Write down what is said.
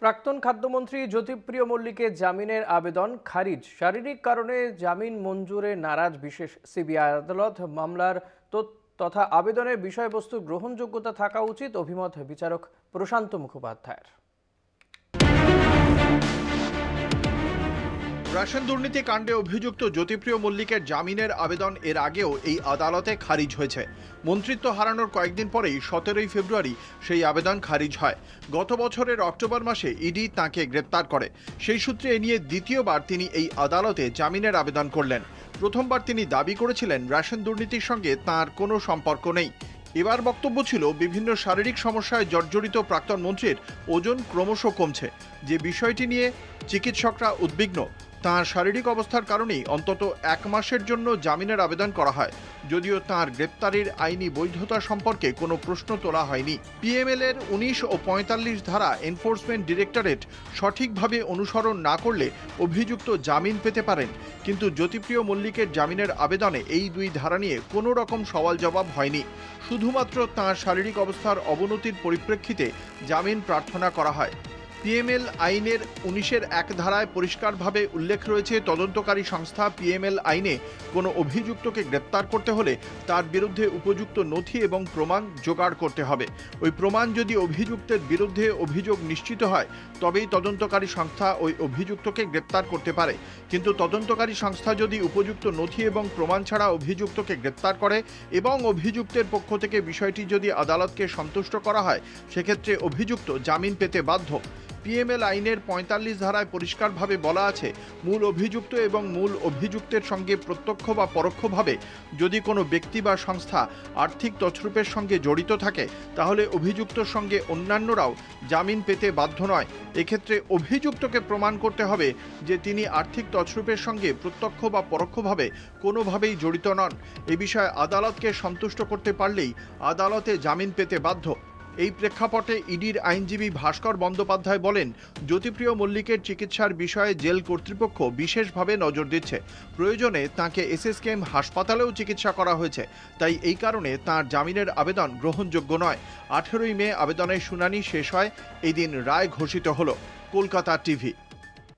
প্রাক্তন খাদ্যমন্ত্রী জ্যোতিপ্রিয় মল্লিকের জামিনের আবেদন খারিজ। শারীরিক কারণে জামিন মঞ্জুরে নারাজ বিশেষ সিবিআই আদালত। মামলার তথা আবেদনের বিষয়বস্তু গ্রহণযোগ্যতা থাকা উচিত, অভিমত বিচারক প্রশান্ত মুখোপাধ্যায়ের। রেশন দুর্নীতি কাণ্ডে অভিযুক্ত জ্যোতিপ্রিয় মল্লিকের জামিনের আবেদন এর আগেও এই আদালতে খারিজ হয়েছে। মন্ত্রিত্ব হারানোর কয়েকদিন পরেই 17 ফেব্রুয়ারি সেই আবেদন খারিজ হয়। গত বছরের অক্টোবর মাসে ইডি তাঁকে গ্রেপ্তার করে। সেই সূত্রে এ নিয়ে দ্বিতীয়বার তিনি এই আদালতে জামিনের আবেদন করলেন। প্রথমবার তিনি দাবি করেছিলেন রেশন দুর্নীতির সঙ্গে তাঁর কোনো সম্পর্ক নেই। এবার বক্তব্য ছিল বিভিন্ন শারীরিক সমস্যায় জর্জরিত প্রাক্তন মন্ত্রীর ওজন ক্রমশ কমছে, যে বিষয়টি নিয়ে চিকিৎসকরা উদ্বিগ্ন। তাঁর শারীরিক অবস্থার কারণেই অন্তত 1 মাসের জন্য জামিনের আবেদন করা হয়, যদিও তাঁর গ্রেপ্তারের আইনি বৈধতা সম্পর্কে কোনো প্রশ্ন তোলা হয়নি। পিএমএল এর 19 ও 45 ধারা এনফোর্সমেন্ট ডিরেক্টরেট সঠিকভাবে অনুসরণ না করলে অভিযুক্ত জামিন পেতে পারেন, কিন্তু জ্যোতিপ্রিয় মল্লিকের জামিনের আবেদনে এই 2 ধারা নিয়ে কোনো রকম সওয়াল জবাব হয়নি। শুধুমাত্র তাঁর শারীরিক অবস্থার অবনতির পরিপ্রেক্ষিতে জামিন প্রার্থনা করা হয়। পিএমএল আইনের 19-এর 1 ধারায় পরিষ্কারভাবে উল্লেখ রয়েছে, তদন্তকারী সংস্থা পিএমএল আইনে কোনো অভিযুক্তকে গ্রেপ্তার করতে হলে তার বিরুদ্ধে উপযুক্ত নথি এবং প্রমাণ জোগাড় করতে হবে। ওই প্রমাণ যদি অভিযুক্তের বিরুদ্ধে অভিযোগ নিশ্চিত হয়, তবেই তদন্তকারী সংস্থা ওই অভিযুক্তকে গ্রেপ্তার করতে পারে। কিন্তু তদন্তকারী সংস্থা যদি উপযুক্ত নথি এবং প্রমাণ ছাড়া অভিযুক্তকে গ্রেপ্তার করে এবং অভিযুক্তের পক্ষ থেকে বিষয়টি যদি আদালতকে সন্তুষ্ট করা হয়, সেক্ষেত্রে অভিযুক্ত জামিন পেতে বাধ্য। পিএমএল আইনের 45 ধারায় পরিষ্কারভাবে বলা আছে, মূল অভিযুক্ত এবং মূল অভিযুক্তের সঙ্গে প্রত্যক্ষ বা পরোক্ষভাবে যদি কোনো ব্যক্তি বা সংস্থা আর্থিক তছরূপের সঙ্গে জড়িত থাকে, তাহলে অভিযুক্তর সঙ্গে অন্যান্যরাও জামিন পেতে বাধ্য নয়। এক্ষেত্রে অভিযুক্তকে প্রমাণ করতে হবে যে তিনি আর্থিক তছরূপের সঙ্গে প্রত্যক্ষ বা পরোক্ষভাবে কোনোভাবেই জড়িত নন। এ বিষয়ে আদালতকে সন্তুষ্ট করতে পারলেই আদালতে জামিন পেতে বাধ্য। এই প্রেক্ষাপটে ইডির আইনজীবী ভাস্কর বন্দ্যোপাধ্যায় বলেন, জ্যোতিপ্রিয় মল্লিকের চিকিৎসার বিষয়ে জেল কর্তৃপক্ষ বিশেষভাবে নজর দিচ্ছে। প্রয়োজনে তাঁকে এসএসকেএম হাসপাতালেও চিকিৎসা করা হয়েছে, তাই এই কারণে তাঁর জামিনের আবেদন গ্রহণযোগ্য নয়। 18 মে আবেদনের শুনানি শেষ হয়। এই দিন রায় ঘোষিত হলো। কলকাতা টিভি।